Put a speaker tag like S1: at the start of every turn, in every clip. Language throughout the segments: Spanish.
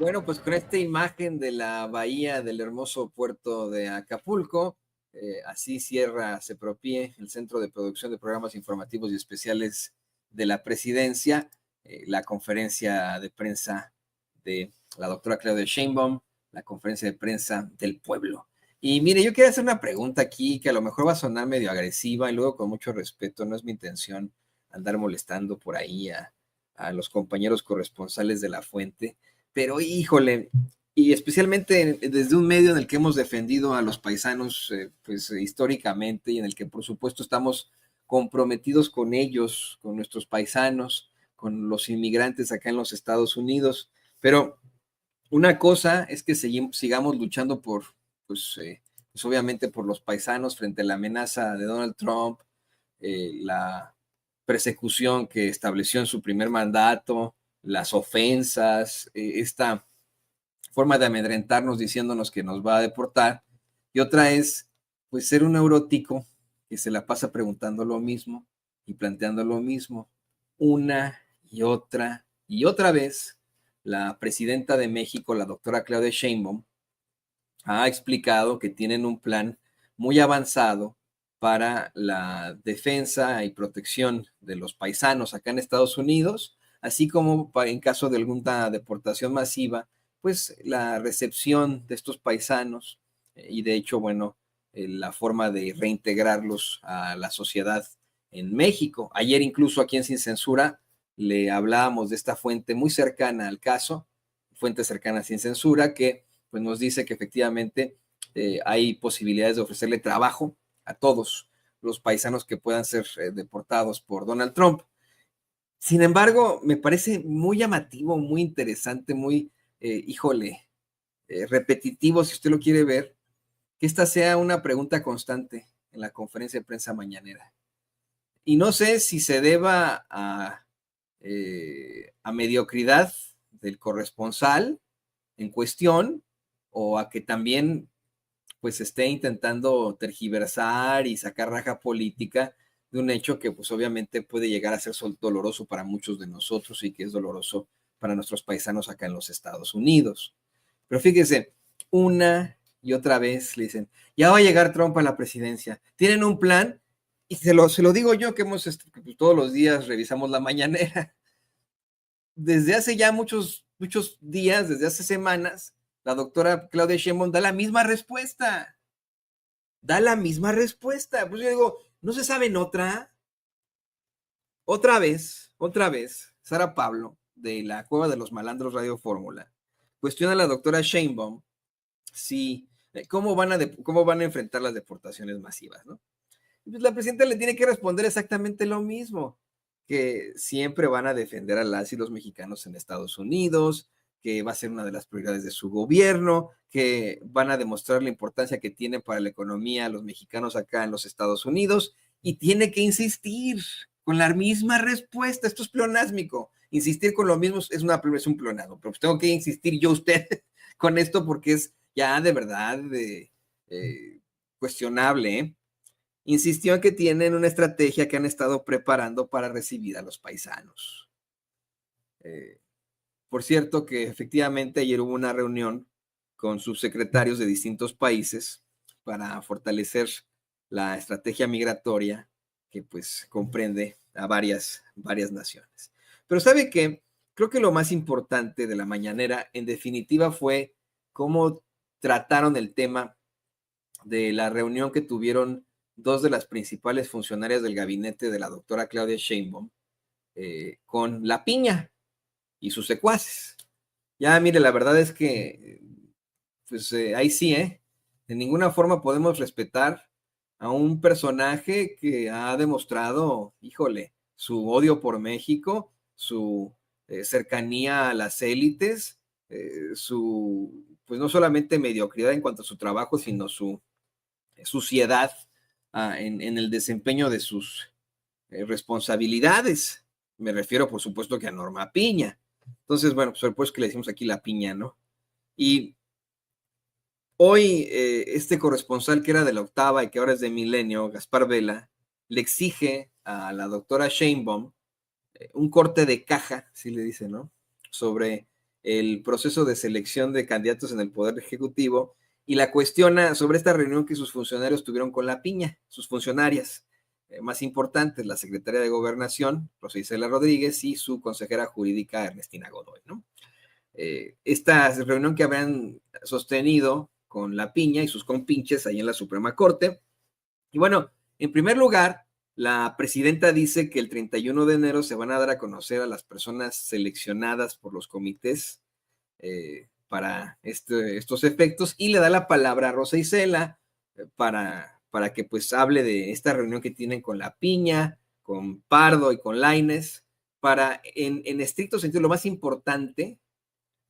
S1: Bueno, pues con esta imagen de la bahía del hermoso puerto de Acapulco, así cierra CEPROPIE, el Centro de Producción de Programas Informativos y Especiales de la Presidencia, la conferencia de prensa de la doctora Claudia Sheinbaum, la conferencia de prensa del pueblo. Y mire, yo quería hacer una pregunta aquí que a lo mejor va a sonar medio agresiva y luego con mucho respeto, no es mi intención andar molestando por ahí a los compañeros corresponsales de La Fuente. Pero híjole, y especialmente desde un medio en el que hemos defendido a los paisanos, pues históricamente, y en el que por supuesto estamos comprometidos con ellos, con nuestros paisanos, con los inmigrantes acá en los Estados Unidos. Pero una cosa es que sigamos luchando pues obviamente por los paisanos frente a la amenaza de Donald Trump, la persecución que estableció en su primer mandato, las ofensas, esta forma de amedrentarnos diciéndonos que nos va a deportar. Y otra es, pues, ser un neurótico que se la pasa preguntando lo mismo y planteando lo mismo una y otra vez. La presidenta de México, la doctora Claudia Sheinbaum, ha explicado que tienen un plan muy avanzado para la defensa y protección de los paisanos acá en Estados Unidos, así como en caso de alguna deportación masiva, pues la recepción de estos paisanos y de hecho, bueno, la forma de reintegrarlos a la sociedad en México. Ayer incluso aquí en Sin Censura le hablábamos de esta fuente muy cercana al caso, fuente cercana a Sin Censura, que pues nos dice que efectivamente hay posibilidades de ofrecerle trabajo a todos los paisanos que puedan ser deportados por Donald Trump. Sin embargo, me parece muy llamativo, muy interesante, muy, repetitivo, si usted lo quiere ver, que esta sea una pregunta constante en la conferencia de prensa mañanera. Y no sé si se deba a mediocridad del corresponsal en cuestión o a que también pues esté intentando tergiversar y sacar raja política de un hecho que pues obviamente puede llegar a ser doloroso para muchos de nosotros y que es doloroso para nuestros paisanos acá en los Estados Unidos. Pero fíjese, una y otra vez le dicen, ya va a llegar Trump a la presidencia, tienen un plan, y se lo digo yo que pues, todos los días revisamos la mañanera. Desde hace ya muchos días, desde hace semanas, la doctora Claudia Sheinbaum da la misma respuesta. Da la misma respuesta. Pues yo digo, ¿no se saben otra? Otra vez, Sara Pablo, de la Cueva de los Malandros Radio Fórmula, cuestiona a la doctora Sheinbaum si, cómo van a enfrentar las deportaciones masivas, ¿no? Y pues la presidenta le tiene que responder exactamente lo mismo, que siempre van a defender a las y los mexicanos en Estados Unidos, que va a ser una de las prioridades de su gobierno, que van a demostrar la importancia que tiene para la economía los mexicanos acá en los Estados Unidos, y tiene que insistir con la misma respuesta. Esto es pleonásmico. Insistir con lo mismo es un pleonasmo, pero pues tengo que insistir yo usted con esto porque es ya de verdad cuestionable, ¿eh? Insistió en que tienen una estrategia que han estado preparando para recibir a los paisanos. Eh, por cierto, que efectivamente ayer hubo una reunión con subsecretarios de distintos países para fortalecer la estrategia migratoria que pues comprende a varias naciones. Pero ¿sabe qué? Creo que lo más importante de la mañanera, en definitiva, fue cómo trataron el tema de la reunión que tuvieron dos de las principales funcionarias del gabinete de la doctora Claudia Sheinbaum con La Piña y sus secuaces. Ya, mire, la verdad es que, pues ahí sí, ¿eh? De ninguna forma podemos respetar a un personaje que ha demostrado, híjole, su odio por México, su cercanía a las élites, pues no solamente mediocridad en cuanto a su trabajo, sino su suciedad en el desempeño de sus responsabilidades. Me refiero, por supuesto, que a Norma Piña. Entonces, bueno, pues que le decimos aquí La Piña, ¿no? Y hoy este corresponsal que era de La Octava y que ahora es de Milenio, Gaspar Vela, le exige a la doctora Sheinbaum un corte de caja, así le dice, ¿no? Sobre el proceso de selección de candidatos en el Poder Ejecutivo y la cuestiona sobre esta reunión que sus funcionarios tuvieron con la piña, sus funcionarias más importantes, la secretaria de Gobernación, Rosa Isela Rodríguez, y su consejera jurídica, Ernestina Godoy, ¿no? Esta reunión que habían sostenido con la piña y sus compinches ahí en la Suprema Corte. Y bueno, en primer lugar, la presidenta dice que el 31 de enero se van a dar a conocer a las personas seleccionadas por los comités para estos efectos, y le da la palabra a Rosa Isela para que pues hable de esta reunión que tienen con la piña, con Pardo y con Lainez, para en estricto sentido, lo más importante,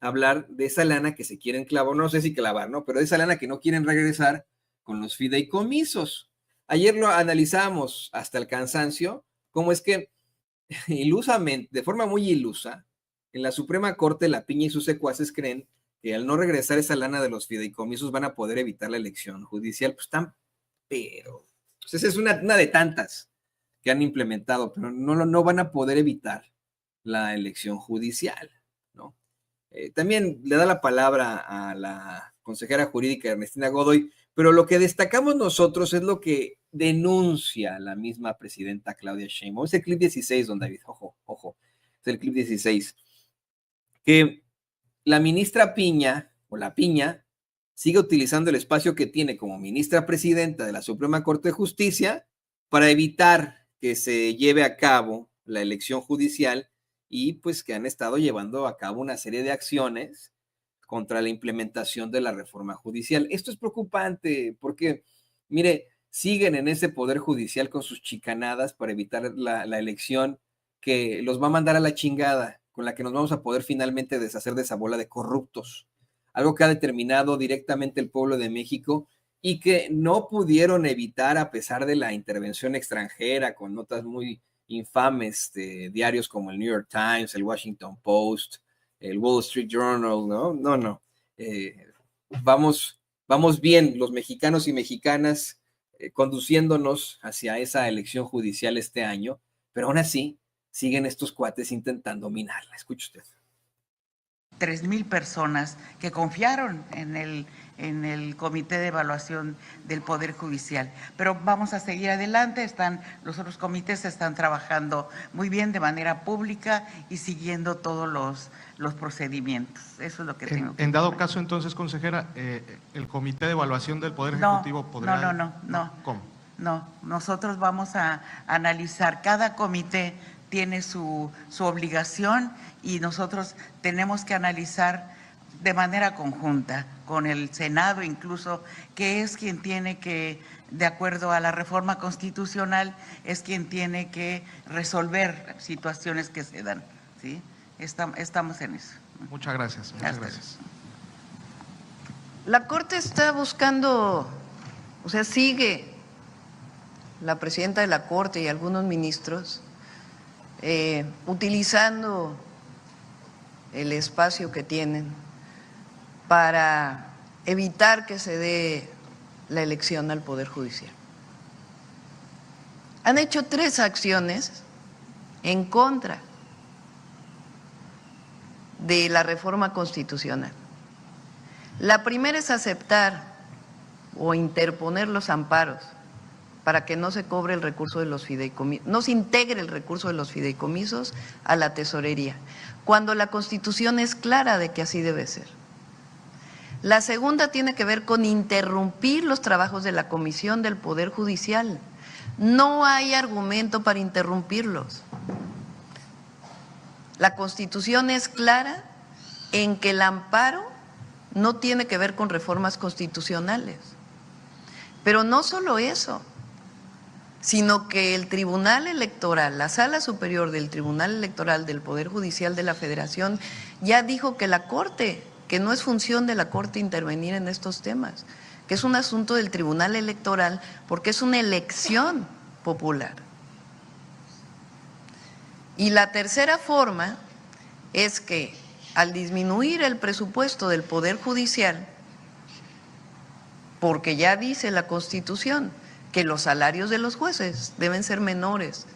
S1: hablar de esa lana que se quieren clavar, no sé si clavar, ¿no? Pero de esa lana que no quieren regresar con los fideicomisos. Ayer lo analizamos hasta el cansancio, cómo es que ilusamente, de forma muy ilusa, en la Suprema Corte la piña y sus secuaces creen que al no regresar esa lana de los fideicomisos van a poder evitar la elección judicial. Pues están, pero pues esa es una de tantas que han implementado, pero no van a poder evitar la elección judicial, ¿no? También le da la palabra a la consejera jurídica Ernestina Godoy, pero lo que destacamos nosotros es lo que denuncia la misma presidenta Claudia Sheinbaum. Es el clip 16, don David, ojo, es el clip 16, que la ministra Piña, o la Piña, sigue utilizando el espacio que tiene como ministra presidenta de la Suprema Corte de Justicia para evitar que se lleve a cabo la elección judicial, y pues que han estado llevando a cabo una serie de acciones contra la implementación de la reforma judicial. Esto es preocupante porque, mire, siguen en ese poder judicial con sus chicanadas para evitar la elección que los va a mandar a la chingada, con la que nos vamos a poder finalmente deshacer de esa bola de corruptos. Algo que ha determinado directamente el pueblo de México y que no pudieron evitar a pesar de la intervención extranjera, con notas muy infames de diarios como el New York Times, el Washington Post, el Wall Street Journal, ¿no? No. Vamos bien, los mexicanos y mexicanas, conduciéndonos hacia esa elección judicial este año, pero aún así siguen estos cuates intentando minarla. Escuche usted.
S2: 3,000 personas que confiaron en el Comité de Evaluación del Poder Judicial. Pero vamos a seguir adelante, los otros comités están trabajando muy bien de manera pública y siguiendo todos los procedimientos. Eso es lo que tengo que
S3: En dado caso, entonces, consejera, ¿el Comité de Evaluación del Poder Ejecutivo podrá...?
S2: No.
S3: ¿Cómo?
S2: No, nosotros vamos a analizar, cada comité tiene su obligación y nosotros tenemos que analizar de manera conjunta con el Senado incluso, que es quien tiene que, de acuerdo a la reforma constitucional, es quien tiene que resolver situaciones que se dan, ¿sí? Estamos en eso.
S3: Muchas gracias. Muchas gracias.
S4: La Corte está buscando, o sea, sigue la presidenta de la Corte y algunos ministros utilizando el espacio que tienen para evitar que se dé la elección al Poder Judicial. Han hecho 3 acciones en contra de la reforma constitucional. La primera es aceptar o interponer los amparos para que no se cobre el recurso de los fideicomisos, no se integre el recurso de los fideicomisos a la tesorería, cuando la Constitución es clara de que así debe ser. La segunda tiene que ver con interrumpir los trabajos de la Comisión del Poder Judicial. No hay argumento para interrumpirlos. La Constitución es clara en que el amparo no tiene que ver con reformas constitucionales. Pero no solo eso, sino que el Tribunal Electoral, la Sala Superior del Tribunal Electoral del Poder Judicial de la Federación, ya dijo que la Corte, que no es función de la Corte intervenir en estos temas, que es un asunto del Tribunal Electoral porque es una elección popular. Y la tercera forma es que al disminuir el presupuesto del Poder Judicial, porque ya dice la Constitución que los salarios de los jueces deben ser menores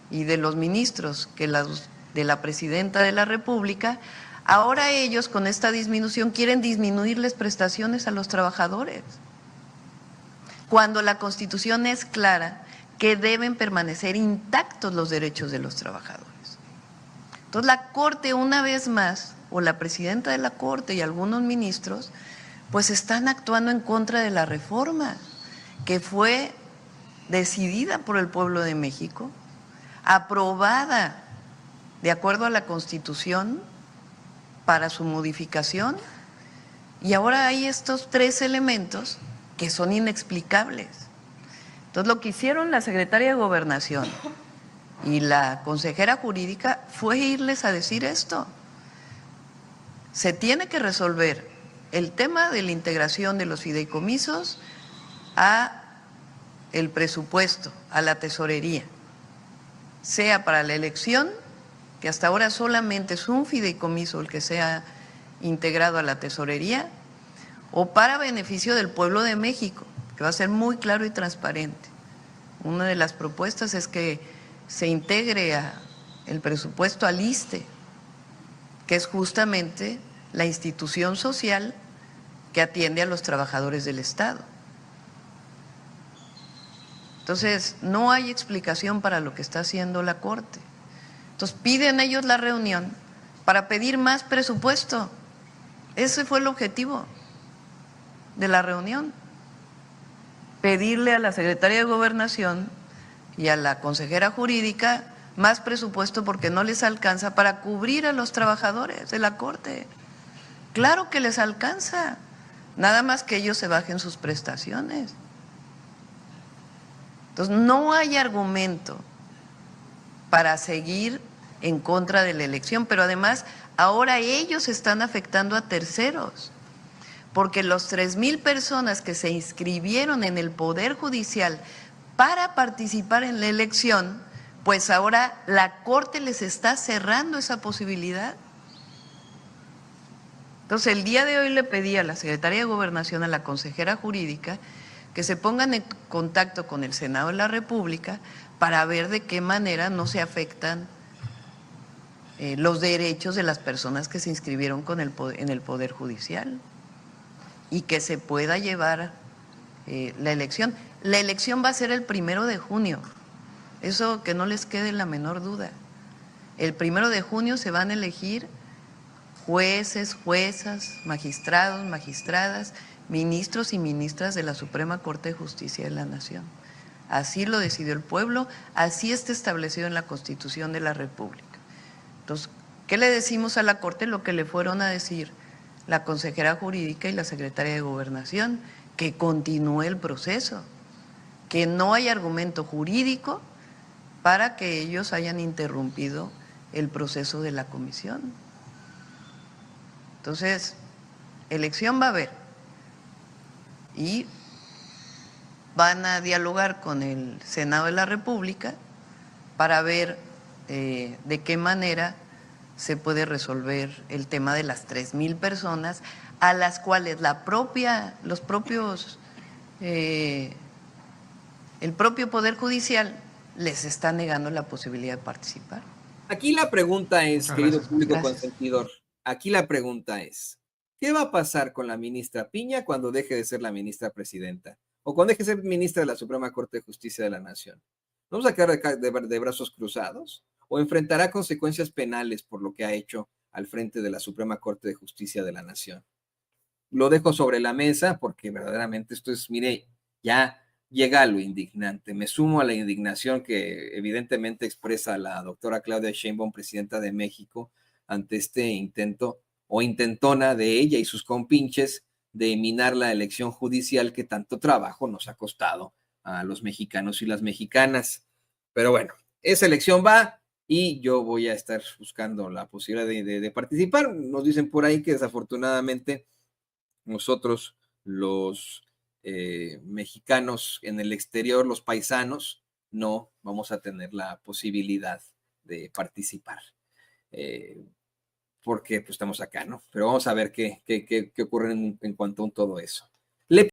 S4: y de los ministros que de la Presidenta de la República, Ahora ellos con esta disminución quieren disminuirles prestaciones a los trabajadores, cuando la Constitución es clara que deben permanecer intactos los derechos de los trabajadores. Entonces la Corte, una vez más, o la presidenta de la Corte y algunos ministros, pues están actuando en contra de la reforma que fue decidida por el pueblo de México, aprobada de acuerdo a la Constitución para su modificación, y ahora hay estos tres elementos que son inexplicables. Entonces lo que hicieron la secretaria de Gobernación y la consejera jurídica fue irles a decir esto. Se tiene que resolver el tema de la integración de los fideicomisos a el presupuesto, a la tesorería, sea para la elección, que hasta ahora solamente es un fideicomiso el que sea integrado a la tesorería, o para beneficio del pueblo de México, que va a ser muy claro y transparente. Una de las propuestas es que se integre el presupuesto al ISSSTE, que es justamente la institución social que atiende a los trabajadores del Estado. Entonces, no hay explicación para lo que está haciendo la Corte. Entonces, piden ellos la reunión para pedir más presupuesto. Ese fue el objetivo de la reunión. Pedirle a la secretaria de Gobernación y a la consejera jurídica más presupuesto porque no les alcanza para cubrir a los trabajadores de la Corte. Claro que les alcanza, nada más que ellos se bajen sus prestaciones. Entonces, no hay argumento para seguir en contra de la elección, pero además ahora ellos están afectando a terceros, porque los 3,000 personas que se inscribieron en el Poder Judicial para participar en la elección, pues ahora la Corte les está cerrando esa posibilidad. Entonces, el día de hoy le pedí a la Secretaría de Gobernación, a la consejera jurídica, que se pongan en contacto con el Senado de la República para ver de qué manera no se afectan los derechos de las personas que se inscribieron en el Poder Judicial y que se pueda llevar la elección. La elección va a ser el 1 de junio, eso que no les quede la menor duda. El 1 de junio se van a elegir jueces, juezas, magistrados, magistradas, ministros y ministras de la Suprema Corte de Justicia de la Nación. Así lo decidió el pueblo, así está establecido en la Constitución de la República. Entonces, ¿qué le decimos a la Corte? Lo que le fueron a decir la consejera jurídica y la secretaria de Gobernación, que continúe el proceso, que no hay argumento jurídico para que ellos hayan interrumpido el proceso de la comisión. Entonces, elección va a haber y van a dialogar con el Senado de la República para ver de qué manera se puede resolver el tema de las 3,000 personas a las cuales el propio Poder Judicial les está negando la posibilidad de participar.
S1: Aquí la pregunta es,
S3: Muchas
S1: querido
S3: gracias.
S1: público
S4: Gracias.
S1: consentidor, aquí la pregunta es, ¿qué va a pasar con la ministra Piña cuando deje de ser la ministra presidenta? O cuando deje de ser ministra de la Suprema Corte de Justicia de la Nación. ¿Vamos a quedar de brazos cruzados? ¿O enfrentará consecuencias penales por lo que ha hecho al frente de la Suprema Corte de Justicia de la Nación? Lo dejo sobre la mesa porque verdaderamente esto es, mire, ya llega a lo indignante. Me sumo a la indignación que evidentemente expresa la doctora Claudia Sheinbaum, presidenta de México, ante este intento o intentona de ella y sus compinches de minar la elección judicial que tanto trabajo nos ha costado a los mexicanos y las mexicanas. Pero bueno, esa elección va y yo voy a estar buscando la posibilidad de participar. Nos dicen por ahí que desafortunadamente nosotros los mexicanos en el exterior, los paisanos, no vamos a tener la posibilidad de participar. Porque pues estamos acá, ¿no? Pero vamos a ver qué ocurre en cuanto a todo eso.